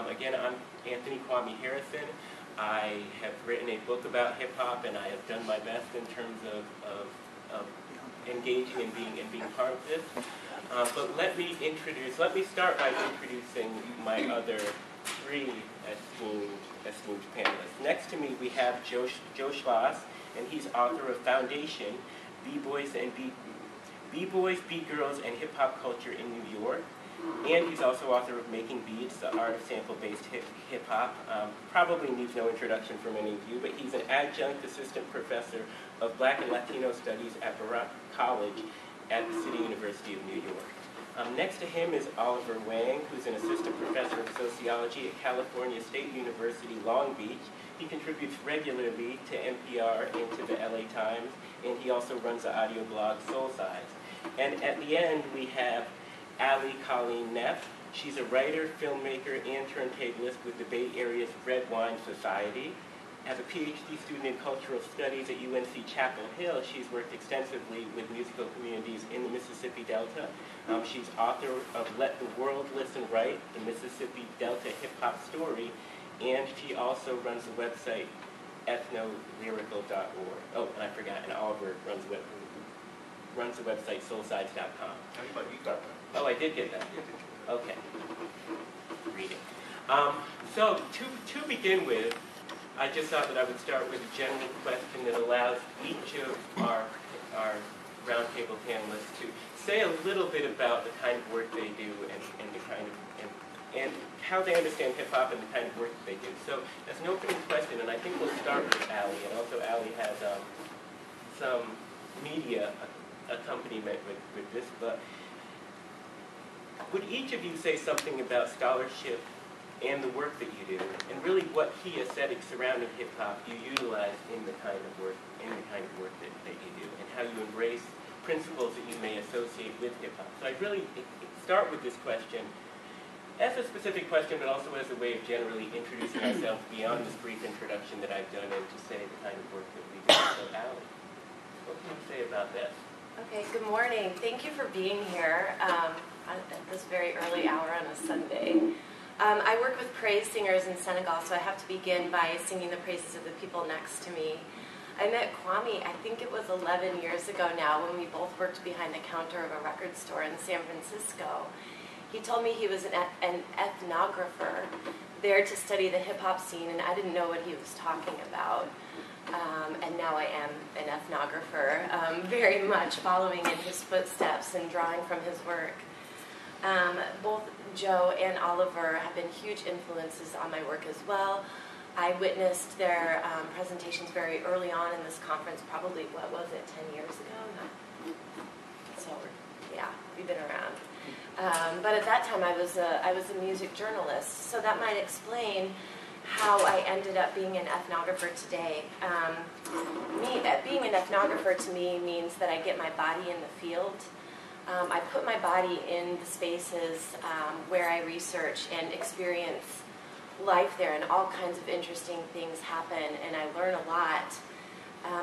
Again, I'm Anthony Kwame Harrison. I have written a book about hip-hop, and I have done my best in terms of engaging and being part of this. But let me start by introducing my other three esteemed panelists. Next to me, we have Joe Schloss, and he's author of Foundation, B-Boys, Beat Girls, and Hip-Hop Culture in New York. And he's also author of Making Beats, the art of sample-based hip-hop. Probably needs no introduction for many of you, but he's an adjunct assistant professor of Black and Latino Studies at Baruch College at the City University of New York. Next to him is Oliver Wang, who's an assistant professor of sociology at California State University, Long Beach. He contributes regularly to NPR and to the LA Times, and he also runs the audio blog Soul Size. And at the end, we have Ali Colleen Neff. She's a writer, filmmaker, and turntablist with the Bay Area's Red Wine Society. As a PhD student in cultural studies at UNC Chapel Hill, she's worked extensively with musical communities in the Mississippi Delta. She's author of Let the World Listen Right, the Mississippi Delta Hip-Hop Story, and she also runs the website ethnolyrical.org. Oh, and I forgot, and Oliver runs the website soulsides.com. You got that. Oh, I did get that. Okay. Reading. So to begin with, I just thought that I would start with a general question that allows each of our roundtable panelists to say a little bit about the kind of work they do and the kind of and how they understand hip hop and the kind of work that they do. So as an opening question, and I think we'll start with Ali, and also Ali has some media accompaniment with this, but would each of you say something about scholarship and the work that you do, and really what key aesthetics surrounding hip-hop you utilize in the kind of work that you do, and how you embrace principles that you may associate with hip-hop? So I'd really start with this question as a specific question, but also as a way of generally introducing ourselves beyond this brief introduction that I've done, and to say the kind of work that we do. So Ali, what can you say about this? Okay, good morning. Thank you for being here at this very early hour on a Sunday. I work with praise singers in Senegal, so I have to begin by singing the praises of the people next to me. I met Kwame, I think it was 11 years ago now, when we both worked behind the counter of a record store in San Francisco. He told me he was an ethnographer there to study the hip-hop scene, and I didn't know what he was talking about. And now I am an ethnographer, very much following in his footsteps and drawing from his work. Both Joe and Oliver have been huge influences on my work as well. I witnessed their presentations very early on in this conference, probably, 10 years ago? So, yeah, we've been around. But at that time, I was a music journalist, so that might explain how I ended up being an ethnographer today. Being an ethnographer to me means that I get my body in the field. I put my body in the spaces where I research and experience life there, and all kinds of interesting things happen, and I learn a lot.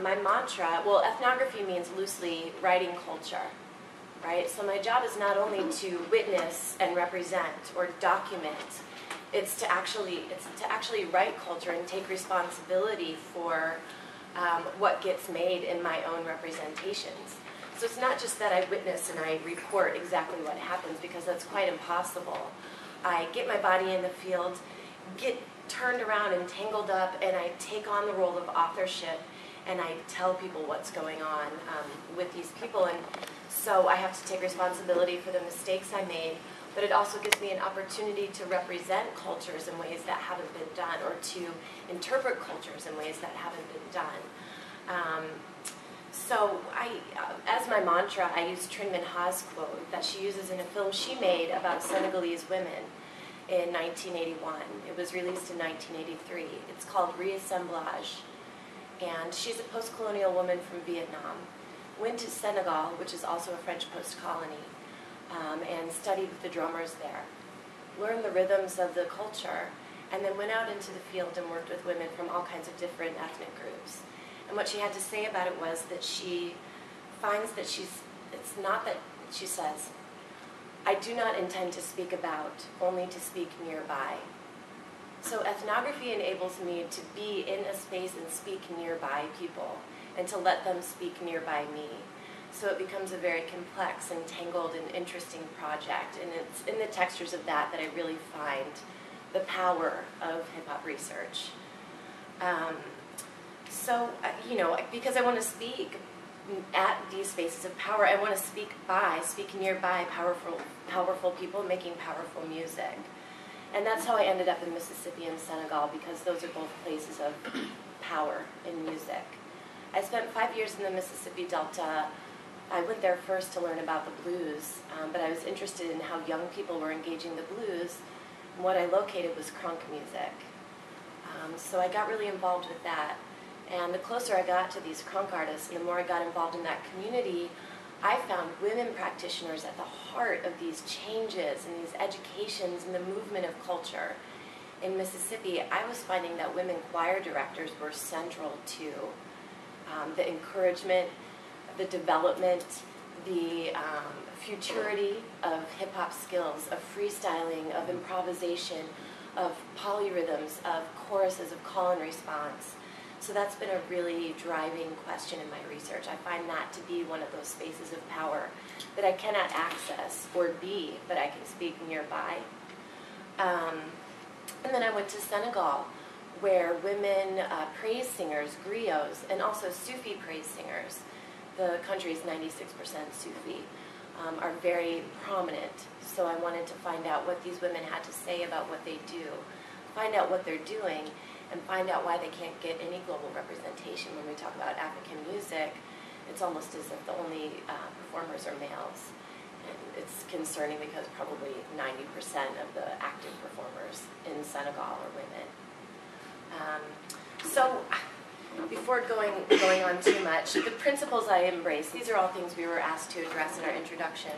My mantra, well, ethnography means loosely writing culture, right? So my job is not only to witness and represent or document, it's to actually write culture and take responsibility for what gets made in my own representations. So it's not just that I witness and I report exactly what happens, because that's quite impossible. I get my body in the field, get turned around and tangled up, and I take on the role of authorship, and I tell people what's going on with these people. And so I have to take responsibility for the mistakes I made, but it also gives me an opportunity to represent cultures in ways that haven't been done, or to interpret cultures in ways that haven't been done. So as my mantra, I use Trin Minha's quote that she uses in a film she made about Senegalese women in 1981. It was released in 1983. It's called Reassemblage. And she's a post-colonial woman from Vietnam. Went to Senegal, which is also a French post-colony, and studied with the drummers there. Learned the rhythms of the culture, and then went out into the field and worked with women from all kinds of different ethnic groups. And what she had to say about it was that she finds that it's not that, she says, I do not intend to speak about, only to speak nearby. So ethnography enables me to be in a space and speak nearby people, and to let them speak nearby me. So it becomes a very complex and tangled and interesting project, and it's in the textures of that that I really find the power of hip-hop research. Because I want to speak at these spaces of power, I want to speak nearby powerful people making powerful music. And that's how I ended up in Mississippi and Senegal, because those are both places of power in music. I spent 5 years in the Mississippi Delta. I went there first to learn about the blues, but I was interested in how young people were engaging the blues, and what I located was crunk music. So I got really involved with that. And the closer I got to these crunk artists, and the more I got involved in that community, I found women practitioners at the heart of these changes and these educations and the movement of culture. In Mississippi, I was finding that women choir directors were central to the encouragement, the development, the futurity of hip-hop skills, of freestyling, of improvisation, of polyrhythms, of choruses, of call and response. So that's been a really driving question in my research. I find that to be one of those spaces of power that I cannot access or be, but I can speak nearby. And then I went to Senegal, where women praise singers, griots, and also Sufi praise singers, the country's 96% Sufi, are very prominent. So I wanted to find out what these women had to say about what they do, find out what they're doing, and find out why they can't get any global representation. When we talk about African music, it's almost as if the only performers are males. And it's concerning because probably 90% of the active performers in Senegal are women. So before going on too much, the principles I embrace, these are all things we were asked to address in our introduction.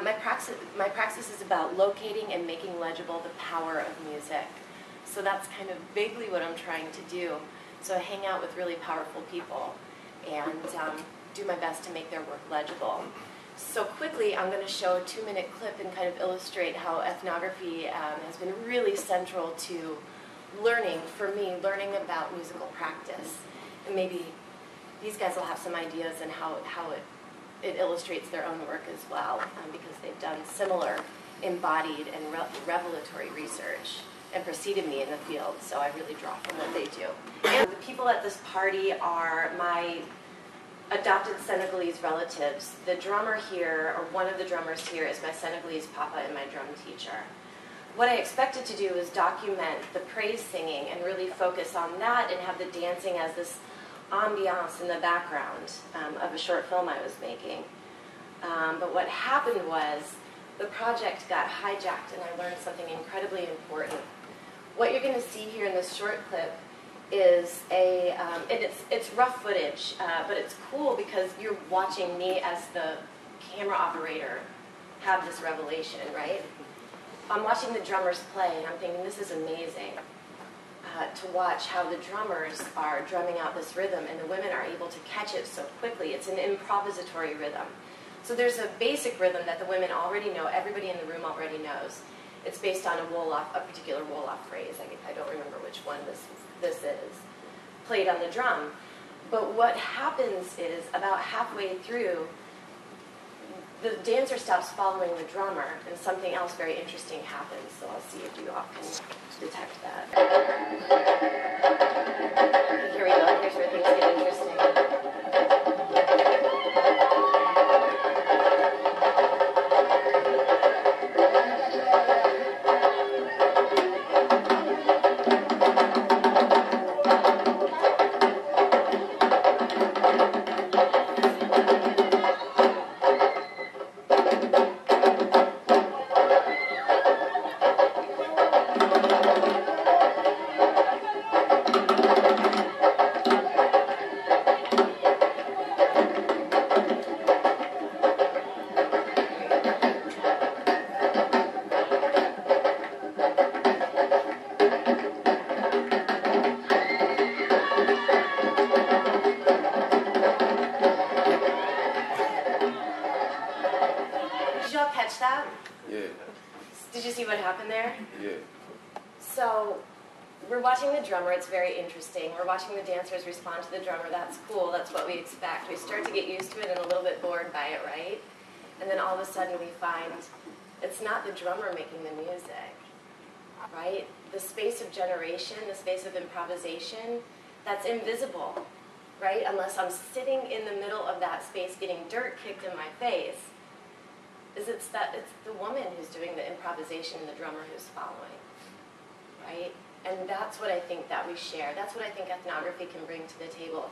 My praxis is about locating and making legible the power of music. So that's kind of vaguely what I'm trying to do. So I hang out with really powerful people and do my best to make their work legible. So quickly, I'm going to show a 2-minute clip and kind of illustrate how ethnography has been really central to learning, for me, learning about musical practice. And maybe these guys will have some ideas on how it illustrates their own work as well, because they've done similar embodied and revelatory research and preceded me in the field, so I really draw from what they do. And the people at this party are my adopted Senegalese relatives. The drummer here, or one of the drummers here, is my Senegalese papa and my drum teacher. What I expected to do is document the praise singing and really focus on that and have the dancing as this ambiance in the background of a short film I was making. But what happened was the project got hijacked and I learned something incredibly important. What you're going to see here in this short clip is it's rough footage, but it's cool because you're watching me as the camera operator have this revelation, right? I'm watching the drummers play and I'm thinking, this is amazing to watch how the drummers are drumming out this rhythm and the women are able to catch it so quickly. It's an improvisatory rhythm. So there's a basic rhythm that the women already know, everybody in the room already knows. It's based on a particular Wolof phrase. I don't remember which one this is, played on the drum. But what happens is, about halfway through, the dancer stops following the drummer, and something else very interesting happens. So I'll see if you all can detect that. Here we go. Here's where things get interesting. Did you see what happened there? Yeah. So we're watching the drummer, it's very interesting. We're watching the dancers respond to the drummer, that's cool, that's what we expect. We start to get used to it and a little bit bored by it, right? And then all of a sudden we find it's not the drummer making the music, right? The space of generation, the space of improvisation, that's invisible, right? Unless I'm sitting in the middle of that space getting dirt kicked in my face, it's the woman who's doing the improvisation and the drummer who's following, right? And that's what I think that we share. That's what I think ethnography can bring to the table.